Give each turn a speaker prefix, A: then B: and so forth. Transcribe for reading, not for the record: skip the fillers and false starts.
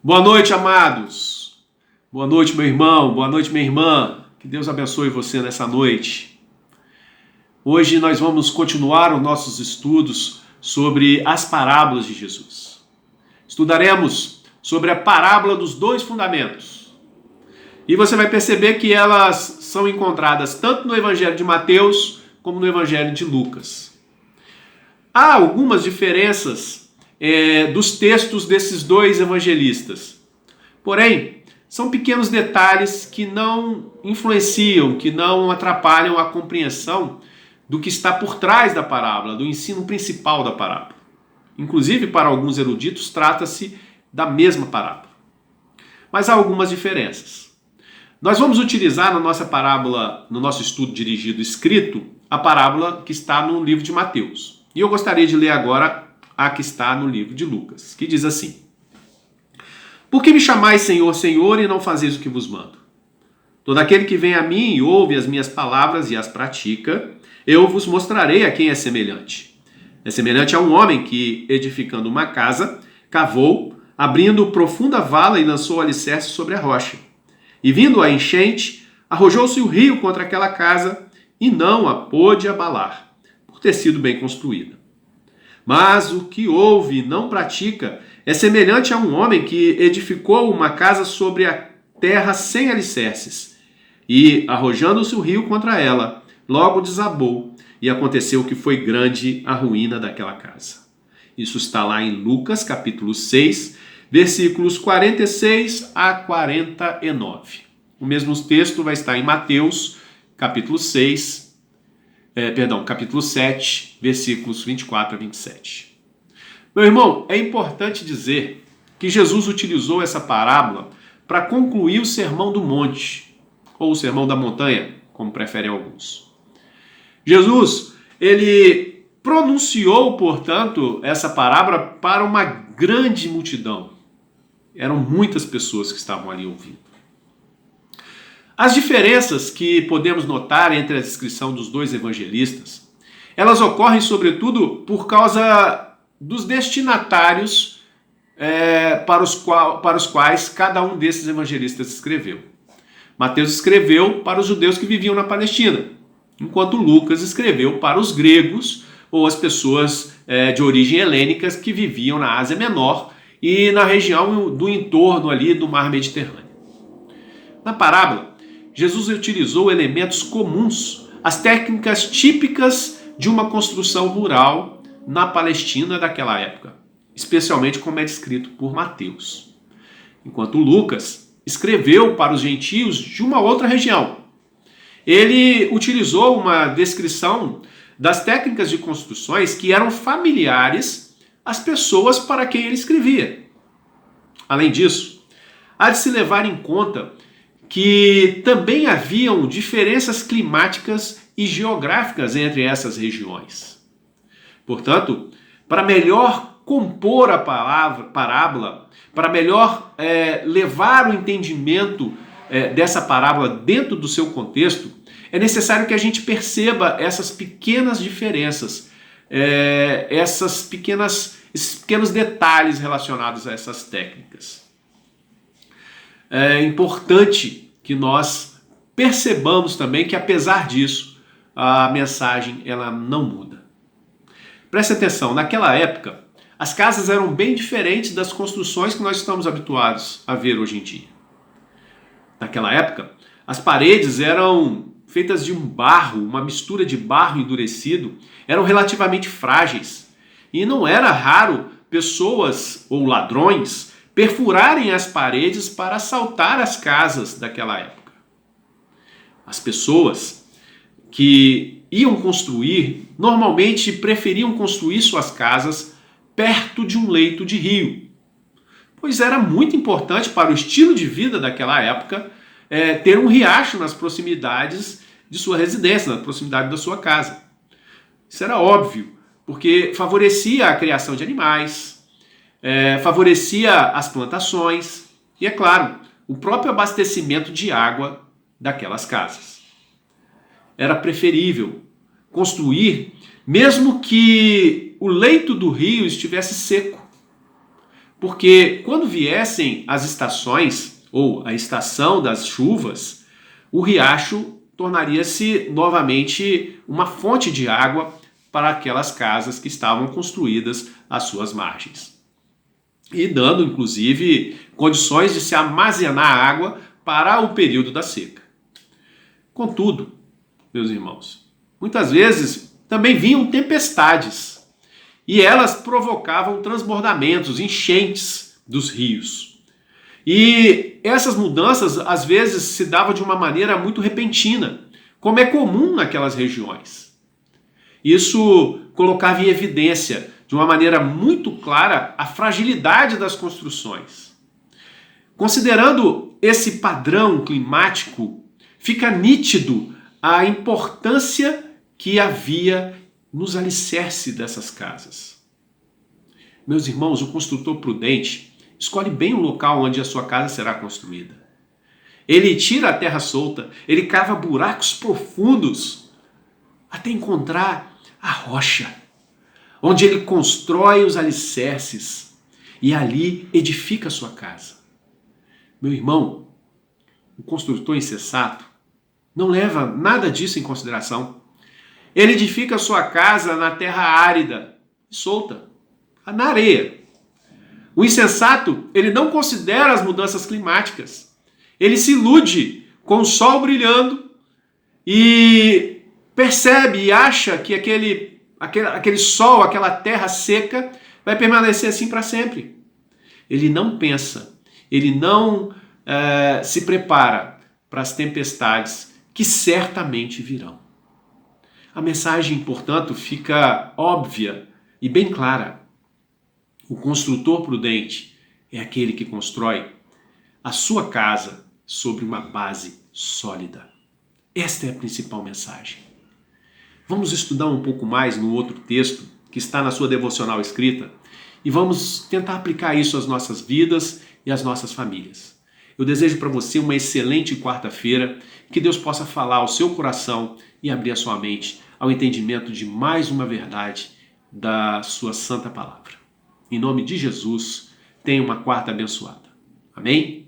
A: Boa noite, amados. Boa noite, meu irmão. Boa noite, minha irmã. Que Deus abençoe você nessa noite. Hoje nós vamos continuar os nossos estudos sobre as parábolas de Jesus. Estudaremos sobre a parábola dos dois fundamentos. E você vai perceber que elas são encontradas tanto no Evangelho de Mateus como no Evangelho de Lucas. Há algumas diferenças dos textos desses dois evangelistas. Porém, são pequenos detalhes que não influenciam, que não atrapalham a compreensão do que está por trás da parábola, do ensino principal da parábola. Inclusive, para alguns eruditos, trata-se da mesma parábola. Mas há algumas diferenças. Nós vamos utilizar na nossa parábola, no nosso estudo dirigido escrito, a parábola que está no livro de Mateus. E eu gostaria de ler agora a que está no livro de Lucas, que diz assim: Por que me chamais Senhor, Senhor, e não fazeis o que vos mando? Todo aquele que vem a mim e ouve as minhas palavras e as pratica, eu vos mostrarei a quem é semelhante. É semelhante a um homem que, edificando uma casa, cavou, abrindo profunda vala e lançou o alicerce sobre a rocha. E vindo a enchente, arrojou-se o rio contra aquela casa e não a pôde abalar, por ter sido bem construída. Mas o que ouve e não pratica é semelhante a um homem que edificou uma casa sobre a terra sem alicerces. E, arrojando-se o rio contra ela, logo desabou, e aconteceu que foi grande a ruína daquela casa. Isso está lá em Lucas, capítulo 6, versículos 46 a 49. O mesmo texto vai estar em Mateus, capítulo 7, versículos 24 a 27. Meu irmão, é importante dizer que Jesus utilizou essa parábola para concluir o Sermão do Monte, ou o Sermão da Montanha, como preferem alguns. Jesus, ele pronunciou, portanto, essa parábola para uma grande multidão. Eram muitas pessoas que estavam ali ouvindo. As diferenças que podemos notar entre a descrição dos dois evangelistas, elas ocorrem sobretudo por causa dos destinatários para os quais cada um desses evangelistas escreveu. Mateus escreveu para os judeus que viviam na Palestina, enquanto Lucas escreveu para os gregos ou as pessoas de origem helênica que viviam na Ásia Menor e na região do entorno ali do Mar Mediterrâneo. Na parábola, Jesus utilizou elementos comuns, as técnicas típicas de uma construção rural na Palestina daquela época, especialmente como é descrito por Mateus. Enquanto Lucas escreveu para os gentios de uma outra região. Ele utilizou uma descrição das técnicas de construções que eram familiares às pessoas para quem ele escrevia. Além disso, há de se levar em conta que também haviam diferenças climáticas e geográficas entre essas regiões. Portanto, para melhor compor a parábola, para melhor levar o entendimento dessa parábola dentro do seu contexto, é necessário que a gente perceba essas pequenas diferenças, esses pequenos detalhes relacionados a essas técnicas. É importante que nós percebamos também que, apesar disso, a mensagem ela não muda. Preste atenção, naquela época, as casas eram bem diferentes das construções que nós estamos habituados a ver hoje em dia. Naquela época, as paredes eram feitas de um barro, uma mistura de barro endurecido, eram relativamente frágeis. E não era raro pessoas ou ladrões perfurarem as paredes para assaltar as casas daquela época. As pessoas que iam construir, normalmente preferiam construir suas casas perto de um leito de rio, pois era muito importante para o estilo de vida daquela época ter um riacho nas proximidades de sua residência, na proximidade da sua casa. Isso era óbvio, porque favorecia a criação de animais, favorecia as plantações e, é claro, o próprio abastecimento de água daquelas casas. Era preferível construir mesmo que o leito do rio estivesse seco, Porque quando viessem as estações, ou a estação das chuvas, o riacho tornaria-se novamente uma fonte de água para aquelas casas que estavam construídas às suas margens. E dando, inclusive, condições de se armazenar água para o período da seca. Contudo, meus irmãos, muitas vezes também vinham tempestades e elas provocavam transbordamentos, enchentes dos rios. E essas mudanças às vezes se davam de uma maneira muito repentina, como é comum naquelas regiões. Isso colocava em evidência de uma maneira muito clara a fragilidade das construções. Considerando esse padrão climático, fica nítido a importância que havia nos alicerces dessas casas. Meus irmãos, o construtor prudente escolhe bem o local onde a sua casa será construída. Ele tira a terra solta, ele cava buracos profundos até encontrar a rocha, onde ele constrói os alicerces e ali edifica a sua casa. Meu irmão, o construtor insensato não leva nada disso em consideração. Ele edifica a sua casa na terra árida e solta, na areia. O insensato, ele não considera as mudanças climáticas. Ele se ilude com o sol brilhando e percebe e acha que aquele sol, aquela terra seca, vai permanecer assim para sempre. Ele não pensa, ele não se prepara para as tempestades que certamente virão. A mensagem, portanto, fica óbvia e bem clara. O construtor prudente é aquele que constrói a sua casa sobre uma base sólida. Esta é a principal mensagem. Vamos estudar um pouco mais no outro texto que está na sua devocional escrita e vamos tentar aplicar isso às nossas vidas e às nossas famílias. Eu desejo para você uma excelente quarta-feira, que Deus possa falar ao seu coração e abrir a sua mente ao entendimento de mais uma verdade da sua santa palavra. Em nome de Jesus, tenha uma quarta abençoada. Amém?